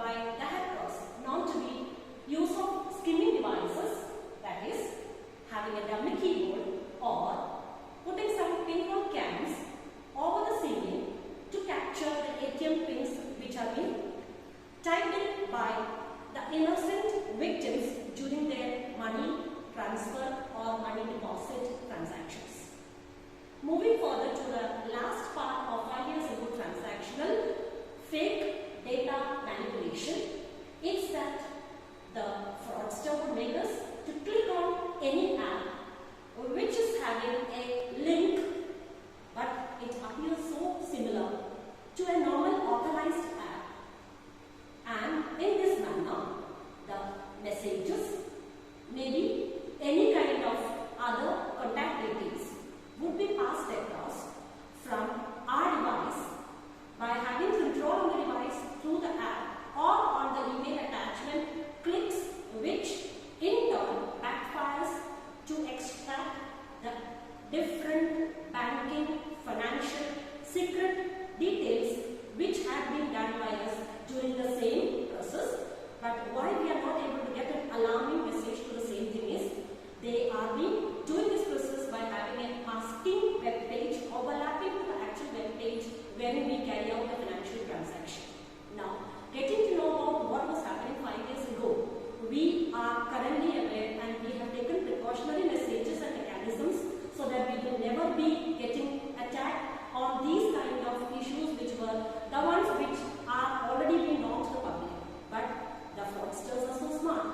by the hackers known to be use of skimming devices, that is, having a dummy keyboard or putting some pinhole cams over the ceiling to capture the ATM pins which are being typed in by the innocent victims during their money transfer or money deposit transactions. Moving further to the last part of 5 years ago transactional fake data manipulation, it's that the fraudster would make us to click on any app which is having a link, but it appears so similar to a normal authorized app, and in this manner the messages, maybe any kind of other contact details would be passed across from our device by having control on the device through the app or on the email attachment clicks, which in turn backfires to extract the different banking, financial, secret details which had been done by us during the same process. But why we are not able to get an alarming message to the same thing is, they are being doing this process by having a masking web page overlapping to the actual web page wherein we carry out the financial transaction. Now, getting to know about what was happening 5 years ago, we are currently aware and we have taken precautionary messages and mechanisms so that we will never be getting attacked on these kind of issues which were the ones which are already being known to the public. But the fraudsters are so smart.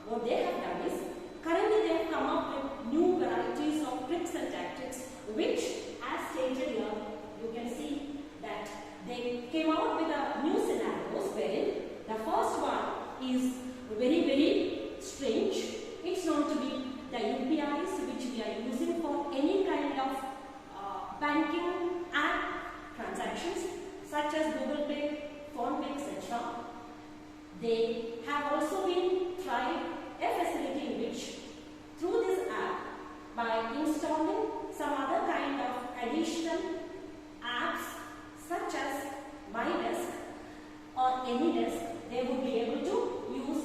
What they have done is, currently they have come up with new varieties of tricks and tactics which, as stated here, you can see that they came out with a new scenarios wherein the first one is very strange. It's known to be the UPIs which we are using for any kind of banking app transactions such as Google Pay, Phone Pay, etc. They have also been tried a facility in which through this app, by installing some other kind of additional apps such as MyDesk or AnyDesk, they would be able to use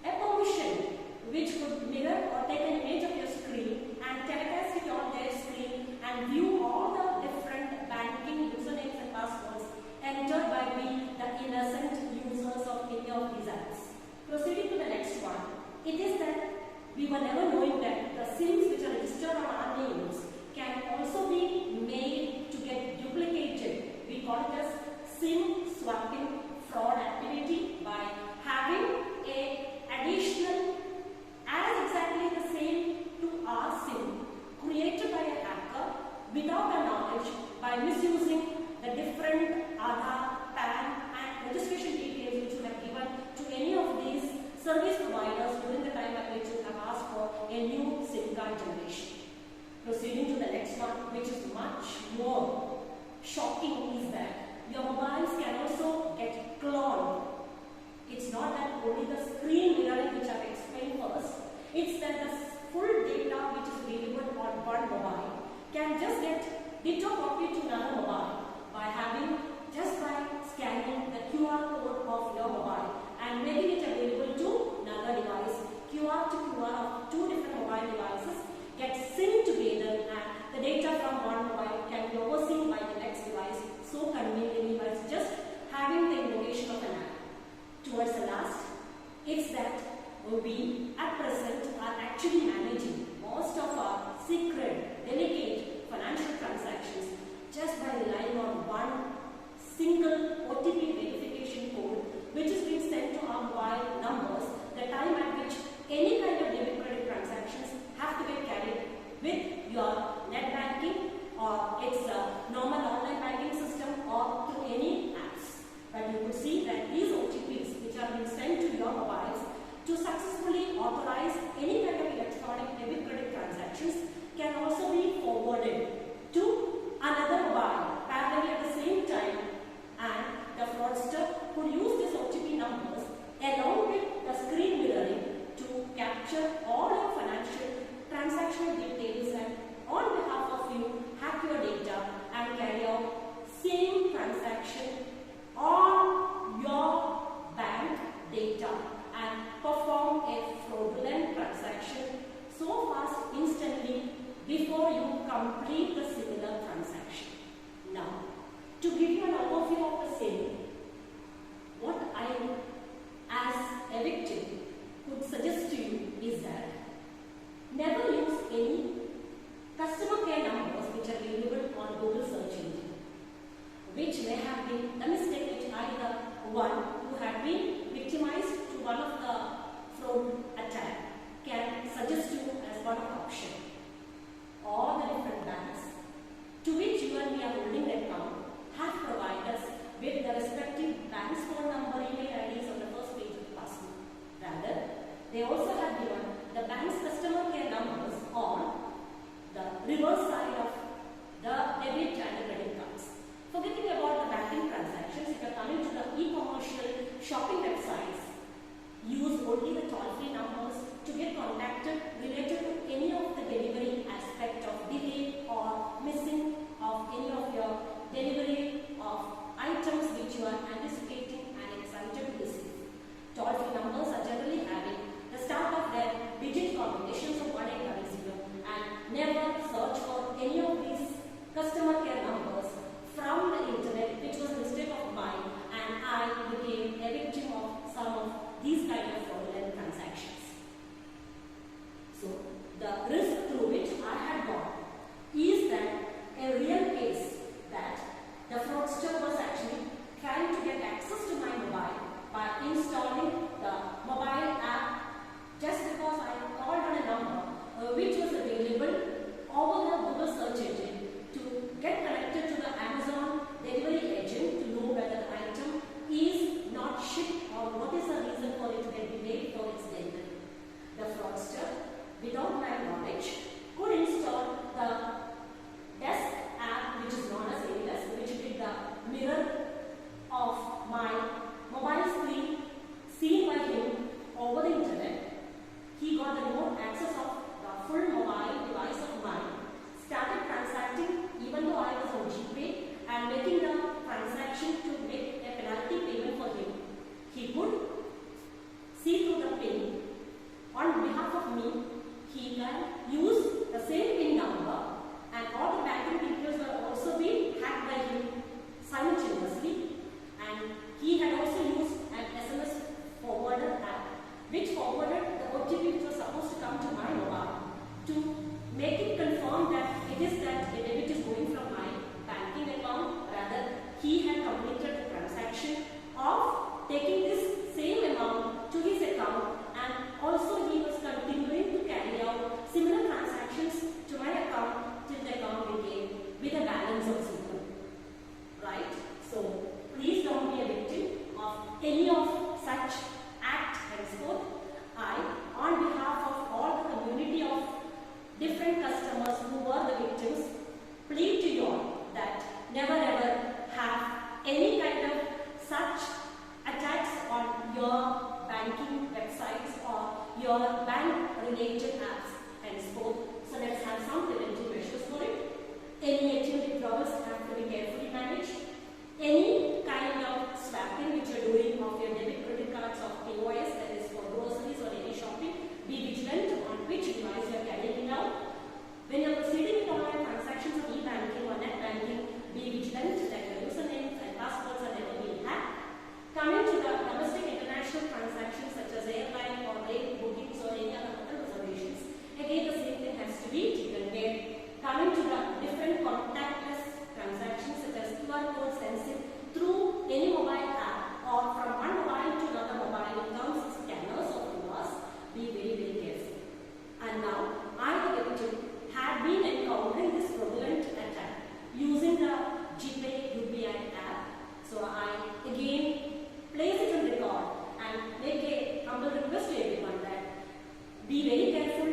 a permission which could mirror or take an image of your screen and telecast it on their screen and view all the different banking usernames and passwords entered by the innocent users of any of these apps. Proceeding to the next one, it is that we were never knowing that the SIMs which are registered on our names can also be made to get duplicated. We call it as SIM swapping fraud activity by having a additional as exactly the same to our SIM created by a hacker without our knowledge by misusing the different Aadhaar, PAN and registration details which you have given to any of these service providers during the time at which you have asked for a new SIM card generation. Proceeding to the next one, which is much more shocking, is that your mobiles can also get cloned. It's not that only the screen mirroring which I have explained first, it's that the full data which is available on one mobile can just get ditto copied to another mobile by scanning the QR code of your mobile and making it available to another device. QR to QR of two different mobile devices get synced together, and the data from one mobile can be overseen by the next device so conveniently by just having the invocation of an app. Towards the last, it's that we at present are actually managing most of our secret, delicate financial transactions just by relying on one single OTP verification code which is being sent to our mobile numbers, the time at which any kind of debit credit transactions have to get carried with your net banking or its normal online banking system or through any apps. But you could see that these OTPs which are being sent to your mobiles to successfully authorize any kind of electronic debit credit transactions can also be forwarded to another mobile parallelly at the same time, and the fraudster could use these OTP numbers along with the screen mirroring to capture all your financial transactional details and on behalf of you hack your data and carry out same transaction on your bank only the toll-free numbers to get contacted related to any of the delivery aspect of delay or missing of any of your delivery of items which you are anticipating and excited to receive. Toll-free numbers are generally having the start of their digit combinations of 1800 and never search for any of these customer care numbers from the internet, which was a mistake of mine, and I became a victim of some of these kind of fraudulent transactions. So the risk through which I had gone is that a real case that the fraudster was actually trying to get access to my mobile by installing the mobile app just because I called on a number which was available over the Google search engine to get connected to the Amazon delivery agent to know whether the item is not shipped or what is the reason for it to get delayed for its delivery. The fraudster, without my knowledge, could install the desk app which is known as ALS, which did the mirror of my mobile screen seen by him over the internet. He got the remote access of the full mobile device of mine, started transacting even though I was on GPay and making the transaction to make a penalty payment for him. He could see through the PIN on behalf of me. He can use the same PIN number and all the banking details were also being hacked by him simultaneously, and he had also used an SMS forwarder app which forwarded the OTP which was supposed to come to my mobile to make it confirm that it is that a debit is going from my banking account. Rather, he had completed the transaction of taking this same amount to his account, and also he was continuing to carry out similar transactions to my account till the account became with a balance of zero. Right? So please don't be a victim of any of such act henceforth. I, on behalf of all the community of different customers who were the victims, plead to you all that never ever have any kind of such attacks on your banking websites or your bank related apps henceforth. So let's have some preventive measures for it. Any ATM withdrawals have to be carefully managed. Any kind of swapping which you are doing of your debit credit cards of POS, that is for groceries or any shopping, be vigilant on which device you are carrying it out. When you are proceeding with online transactions of e-banking or net banking, be vigilant that your usernames and passwords are never being hacked. Coming to the domestic international transactions such as airline or rail bookings or any other hotel reservations, again the same thing has to be taken care. Coming to the different contactless transactions such as QR code sensing through any mobile app or from one mobile to another mobile in terms of scanners or QRs, be very, very careful. And now, I, the victim, had been encountering this fraudulent attack using the GPay UPI app. So I again place it on record and make a humble request to everyone that be very careful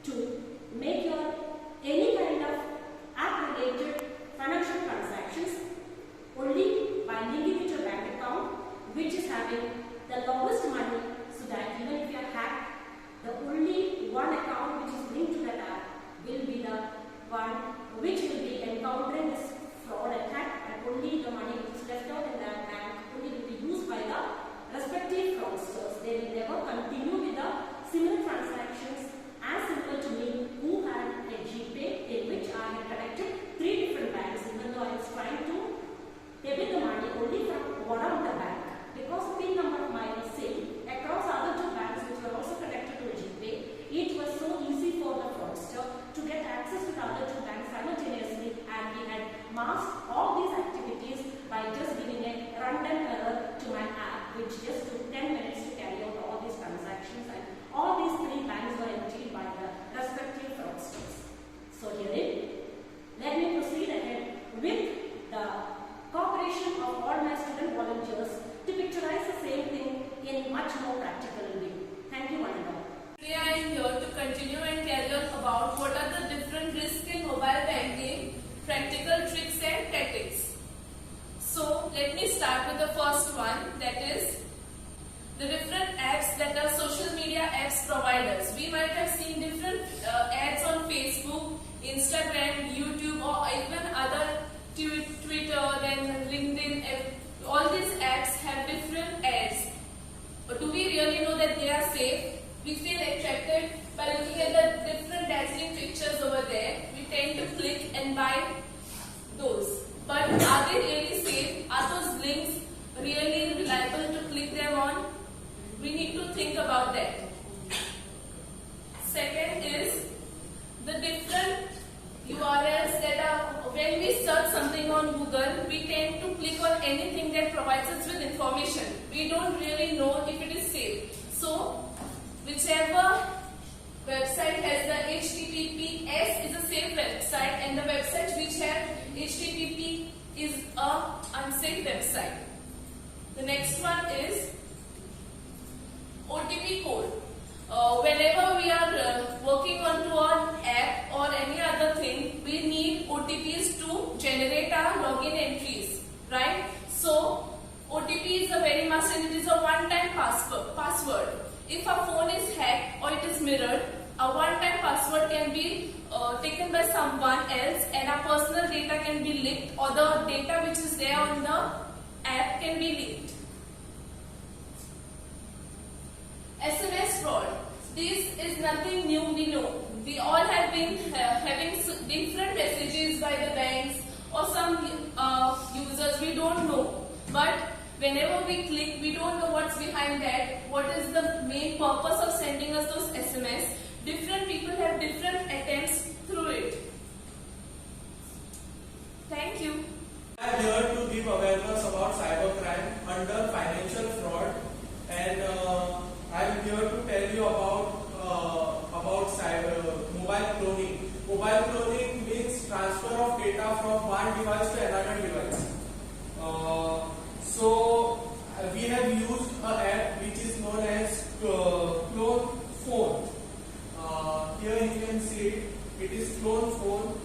to make your any kind of app related financial transactions only by linking with your bank account which is having the lowest money, so that even if you are hacked, the only one account which is linked to that app will be the one which will be encountering this fraud attack, and only the money which is left out in that bank only will be used by the respective fraudsters. They will never continue with the similar transactions as similar to me, who had a GPay in which I had connected 3 different banks, even though I was trying to debit the money only from one of the bank, because PIN number of mine was same across other 2 banks which were also connected to a GPay. It was so easy for the fraudster to get access to the other 2 banks simultaneously, and he had masked all these activities by just giving a runtime error to my app, which just took 10 minutes to carry out all these transactions, and all these 3 banks were emptied by the respective fraudsters. So herein, let me proceed ahead with the cooperation of all my student volunteers to picturize the same thing in much more practical way. Thank you, one and all. Today I am here to continue and tell you about what are the different risks in mobile banking, practical tricks and tactics. So let me start with the first one, that is the different apps that are social media apps provide us. We might have seen different ads on Facebook, Instagram, YouTube, or even other Twitter, then LinkedIn. All these apps have different ads. But do we really know that they are safe? We feel attracted by looking at the different dazzling pictures over there. We tend to click and buy those. But are they really safe? Are those links really reliable to click them on? We need to think about that. Second is the different URLs that are, when we search something on Google, we tend to click on anything that provides us with information. We don't really know if it is safe. So, whichever website has the HTTPS is a safe website, and the website which has HTTP is a unsafe website. The next one is OTP code. Whenever we are working onto an app or any other thing, we need OTPs to generate our login entries, right? So, OTP is a very must, and it is a one-time password. If a phone is hacked or it is mirrored, a one-time password can be taken by someone else, and our personal data can be leaked, or the data which is there on the app can be leaked. SMS fraud. This is nothing new, we know. We all have been having different messages by the banks or some users, we don't know. But whenever we click, we don't know what's behind that, what is the main purpose of sending us those SMS. Different people have different attempts through it. Thank you. I am here to give awareness about cybercrime under financial fraud, and I am here to tell you about mobile cloning. Mobile cloning means transfer of data from one device to another device. So we have used an app which is known as Clone Phone. Here you can see it is Clone Phone,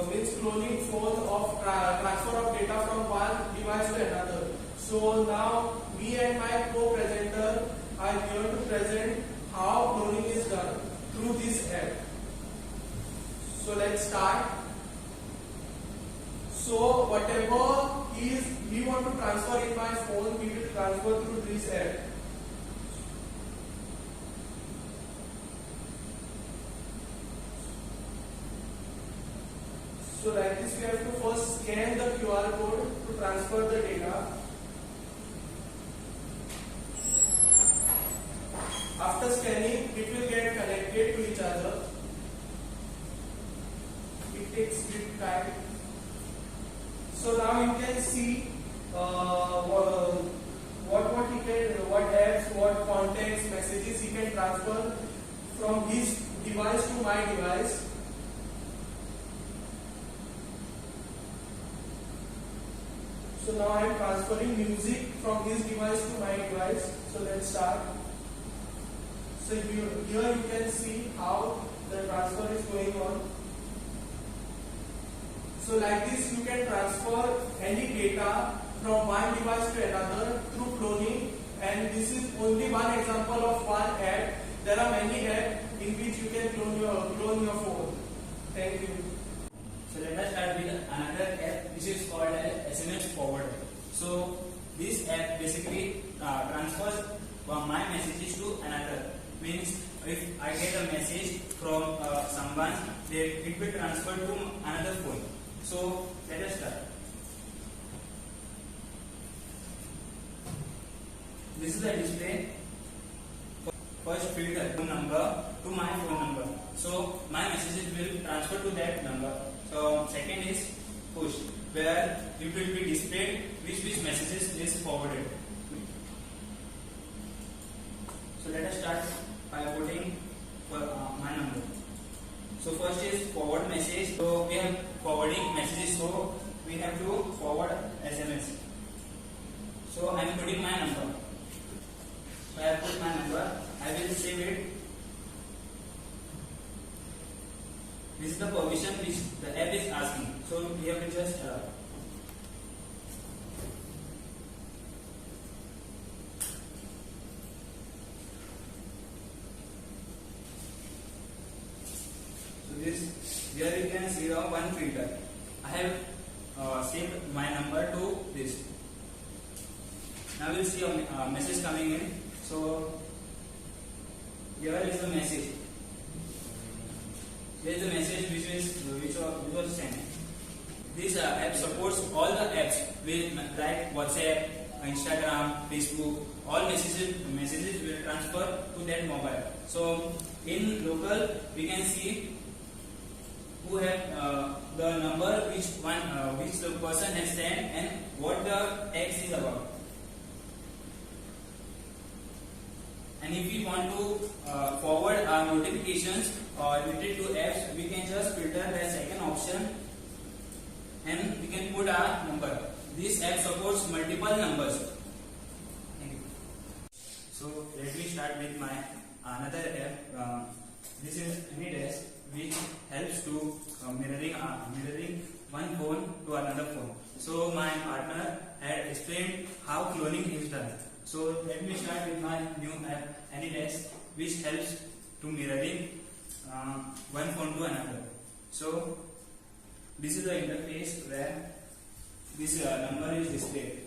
means cloning phone of transfer of data from one device to another. So now me and my co-presenter are here to present how cloning is done through this app. So let's start. So whatever we want to transfer in my phone, we will transfer through this app. So like this, we have to first scan the QR code to transfer the data. After scanning, it will get connected to each other. It takes bit time. So now you can see what apps, what contacts, messages he can transfer from his device to my device. So now I am transferring music from his device to my device. So let's start. So here you can see how the transfer is going on. So like this, you can transfer any data from one device to another through cloning, and this is only one example of one app. There are many apps in which you can clone your phone. Thank you. So let us start with another app which is called as SMS Forwarder. So this app basically transfers my messages to another. Means if I get a message from someone, it will transfer to another phone. So let us start. This is the display. First filter phone number to my phone number. So my messages will transfer to that number. So second is push, where it will be displayed which messages is forwarded. So let us start by putting my number. So first is forward message. So we have forwarding messages, so we have to forward SMS. So I am putting my number. So I have put my number. I will save it. This is the permission which the app is asking. So we have to just one filter. I have saved my number to this. Now we'll see a message coming in. So here is the message. Here is the message which was sent. This app supports all the apps with like WhatsApp, Instagram, Facebook. All messages will transfer to that mobile. So in local we can see who have the number which the person has sent and what the text is about. And if we want to forward our notifications or related to apps, we can just filter the second option and we can put our number. This app supports multiple numbers. Thank you. So let me start with my another app. This is AnyDesk, which helps to mirroring one phone to another phone. So my partner had explained how cloning is done. So let me start with my new app AnyDesk, which helps to mirroring one phone to another. So this is the interface where this number is displayed.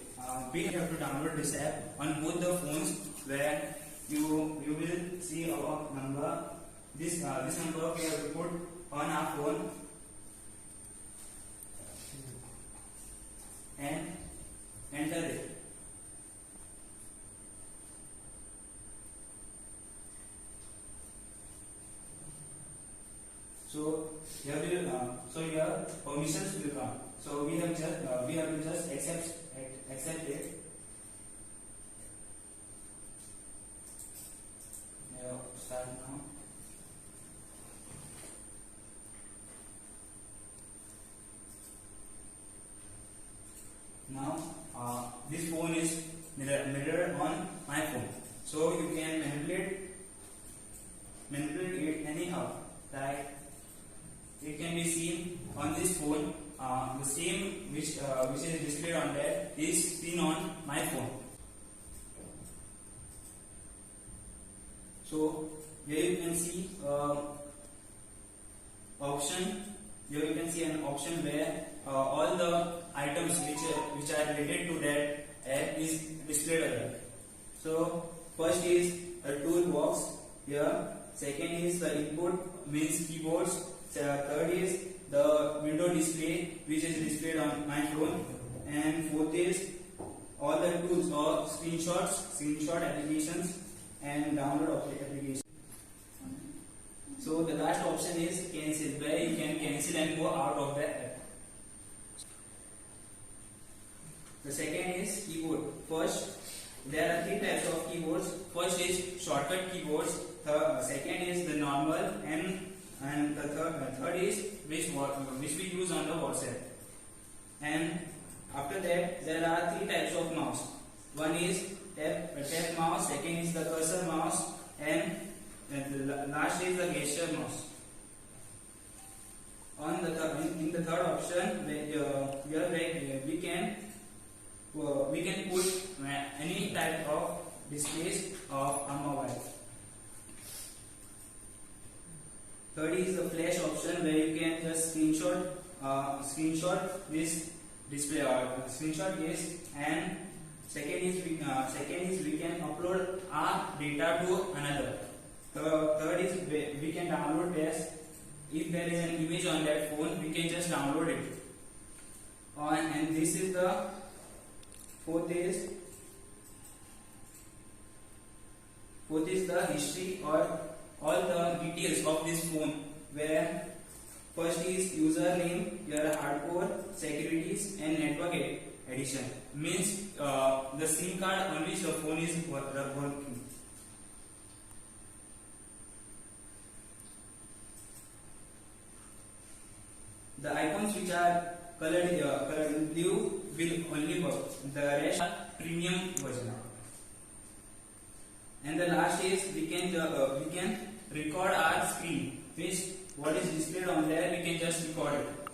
We have to download this app on both the phones, where you will see our number. This number we have to put on our phone and enter it. So here permissions will come. So we have to just accept it. Start now. Now this phone is mirrored on my phone. So you can manipulate it anyhow. Like it can be seen on this phone. The same which is displayed on there is seen on my phone. So here you can see option. Here you can see an option where all the items which are related to that app is displayed here. So first is a toolbox here. Second is the input, means keyboards. Third is the window display, which is displayed on my phone. And fourth is all the tools or screenshot applications and download of the application. So the last option is cancel, where you can cancel and go out of the app. The second is keyboard. First, there are three types of keyboards. First is shortcut keyboards. Second is the normal, and the third is which we use on the WhatsApp. And after that, there are three types of mouse. One is tap mouse. Second is the cursor mouse, and the last is the gesture mouse. In the third option, here we can put any type of displays of a mobile. Third is the flash option, where you can just screenshot this display or screenshot this. And second is we can upload our data to another. Third is we can download this. If there is an image on that phone, we can just download it. And this is the fourth is the history or all the details of this phone, where first is username, your hardcore, securities, and network addition. Means the SIM card on which the phone is working. The icons which are colored in blue will only work. The rest are premium version. And the last is we can record our screen. Means what is displayed on there, we can just record it.